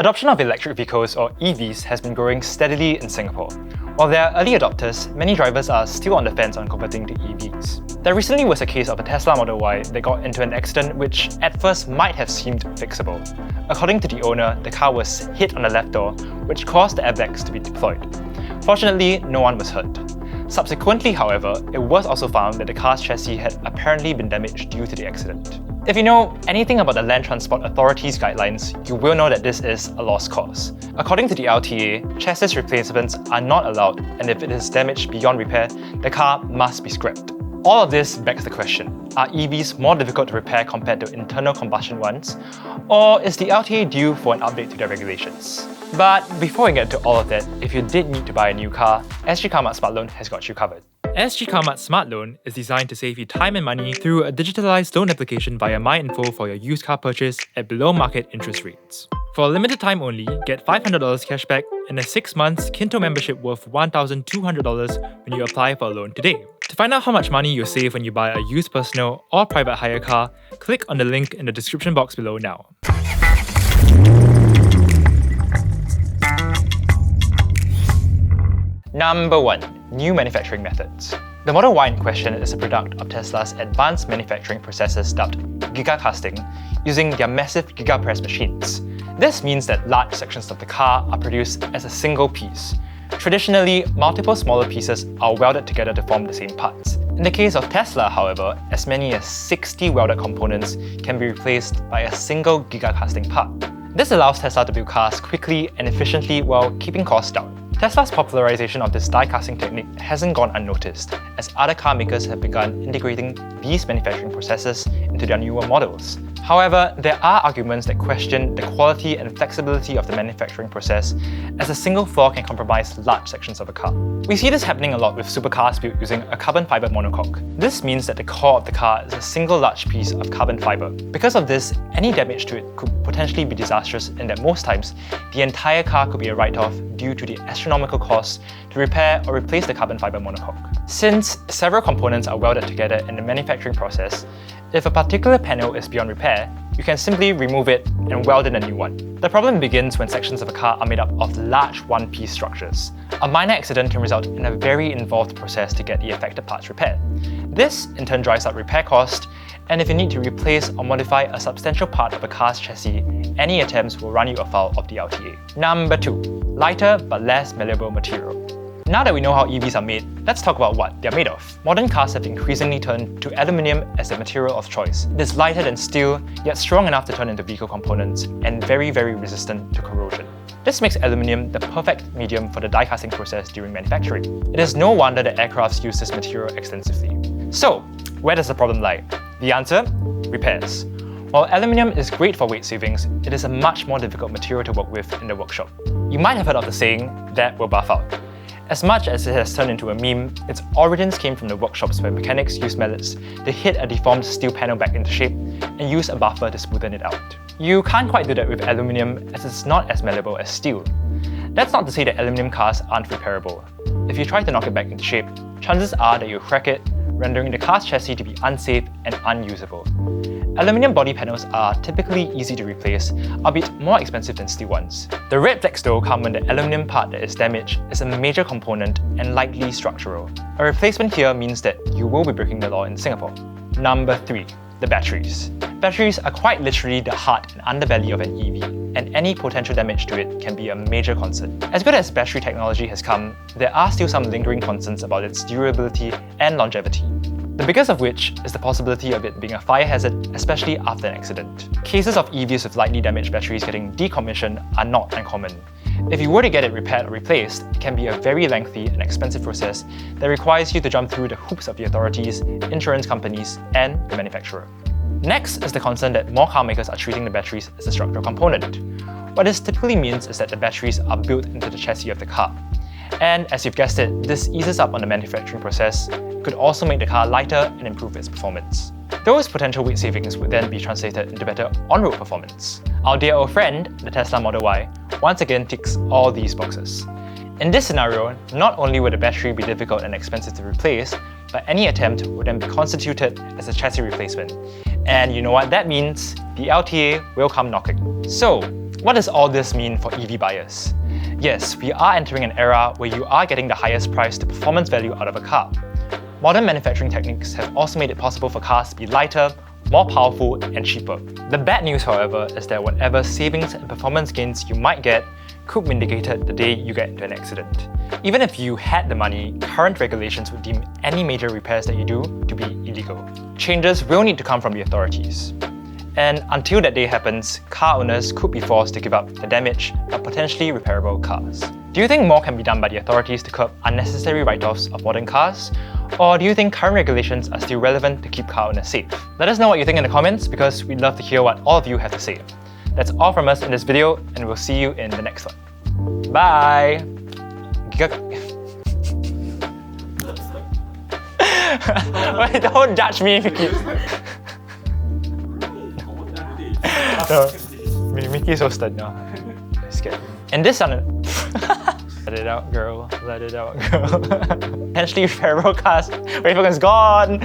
Adoption of electric vehicles, or EVs, has been growing steadily in Singapore. While there are early adopters, many drivers are still on the fence on converting to EVs. There recently was a case of a Tesla Model Y that got into an accident which at first might have seemed fixable. According to the owner, the car was hit on the left door, which caused the airbags to be deployed. Fortunately, no one was hurt. Subsequently, however, it was also found that the car's chassis had apparently been damaged due to the accident. If you know anything about the Land Transport Authority's guidelines, you will know that this is a lost cause. According to the LTA, chassis replacements are not allowed, and if it is damaged beyond repair, the car must be scrapped. All of this begs the question, are EVs more difficult to repair compared to internal combustion ones? Or is the LTA due for an update to their regulations? But before we get to all of that, if you did need to buy a new car, Sgcarmart Smart Loan has got you covered. Sgcarmart Smart Loan is designed to save you time and money through a digitalized loan application via MyInfo for your used car purchase at below market interest rates. For a limited time only, get $500 cashback and a 6 months Kinto membership worth $1,200 when you apply for a loan today. To find out how much money you'll save when you buy a used personal or private hire car, click on the link in the description box below now. Number 1. New manufacturing methods. The Model Y in question is a product of Tesla's advanced manufacturing processes dubbed gigacasting, using their massive gigapress machines. This means that large sections of the car are produced as a single piece. Traditionally, multiple smaller pieces are welded together to form the same parts. In the case of Tesla, however, as many as 60 welded components can be replaced by a single gigacasting part. This allows Tesla to build cars quickly and efficiently while keeping costs down. Tesla's popularization of this die casting technique hasn't gone unnoticed, as other car makers have begun integrating these manufacturing processes into their newer models. However, there are arguments that question the quality and flexibility of the manufacturing process, as a single flaw can compromise large sections of a car. We see this happening a lot with supercars built using a carbon fiber monocoque. This means that the core of the car is a single large piece of carbon fiber. Because of this, any damage to it could potentially be disastrous in that most times, the entire car could be a write-off due to the astronomical cost to repair or replace the carbon fiber monocoque. Since several components are welded together in the manufacturing process, if a particular panel is beyond repair, you can simply remove it and weld in a new one. The problem begins when sections of a car are made up of large one-piece structures. A minor accident can result in a very involved process to get the affected parts repaired. This, in turn, drives up repair costs, and if you need to replace or modify a substantial part of a car's chassis, any attempts will run you afoul of the LTA. Number 2. Lighter but less malleable material. Now that we know how EVs are made, let's talk about what they're made of. Modern cars have increasingly turned to aluminium as their material of choice. It is lighter than steel, yet strong enough to turn into vehicle components, and very resistant to corrosion. This makes aluminium the perfect medium for the die casting process during manufacturing. It is no wonder that aircrafts use this material extensively. So, where does the problem lie? The answer? Repairs. While aluminium is great for weight savings, it is a much more difficult material to work with in the workshop. You might have heard of the saying, that will buff out. As much as it has turned into a meme, its origins came from the workshops where mechanics used mallets to hit a deformed steel panel back into shape and use a buffer to smoothen it out. You can't quite do that with aluminium, as it's not as malleable as steel. That's not to say that aluminium cars aren't repairable. If you try to knock it back into shape, chances are that you'll crack it, rendering the car's chassis to be unsafe and unusable. Aluminium body panels are typically easy to replace, albeit more expensive than steel ones. The red flags though come when the aluminium part that is damaged is a major component and likely structural. A replacement here means that you will be breaking the law in Singapore. Number 3. The batteries. Batteries are quite literally the heart and underbelly of an EV, and any potential damage to it can be a major concern. As good as battery technology has come, there are still some lingering concerns about its durability and longevity. The biggest of which is the possibility of it being a fire hazard, especially after an accident. Cases of EVs with lightly damaged batteries getting decommissioned are not uncommon. If you were to get it repaired or replaced, it can be a very lengthy and expensive process that requires you to jump through the hoops of the authorities, insurance companies, and the manufacturer. Next is the concern that more car makers are treating the batteries as a structural component. What this typically means is that the batteries are built into the chassis of the car. And as you've guessed it, this eases up on the manufacturing process, could also make the car lighter and improve its performance. Those potential weight savings would then be translated into better on-road performance. Our dear old friend, the Tesla Model Y, once again ticks all these boxes. In this scenario, not only would the battery be difficult and expensive to replace, but any attempt would then be constituted as a chassis replacement. And you know what that means? The LTA will come knocking. So, What does all this mean for EV buyers? Yes, we are entering an era where you are getting the highest price to performance value out of a car. Modern manufacturing techniques have also made it possible for cars to be lighter, more powerful, and cheaper. The bad news, however, is that whatever savings and performance gains you might get could be mitigated the day you get into an accident. Even if you had the money, current regulations would deem any major repairs that you do to be illegal. Changes will need to come from the authorities. And until that day happens, car owners could be forced to give up the damaged but potentially repairable cars. Do you think more can be done by the authorities to curb unnecessary write-offs of modern cars? Or do you think current regulations are still relevant to keep car owners safe? Let us know what you think in the comments because we'd love to hear what all of you have to say. That's all from us in this video, and we'll see you in the next one. Bye! Wait, don't judge me, Mickey. No, Mickey's so stunned now. I'm scared. And this sounded... Let it out, girl. Let it out, girl. Potentially repairable cars. Wait, fucking gone!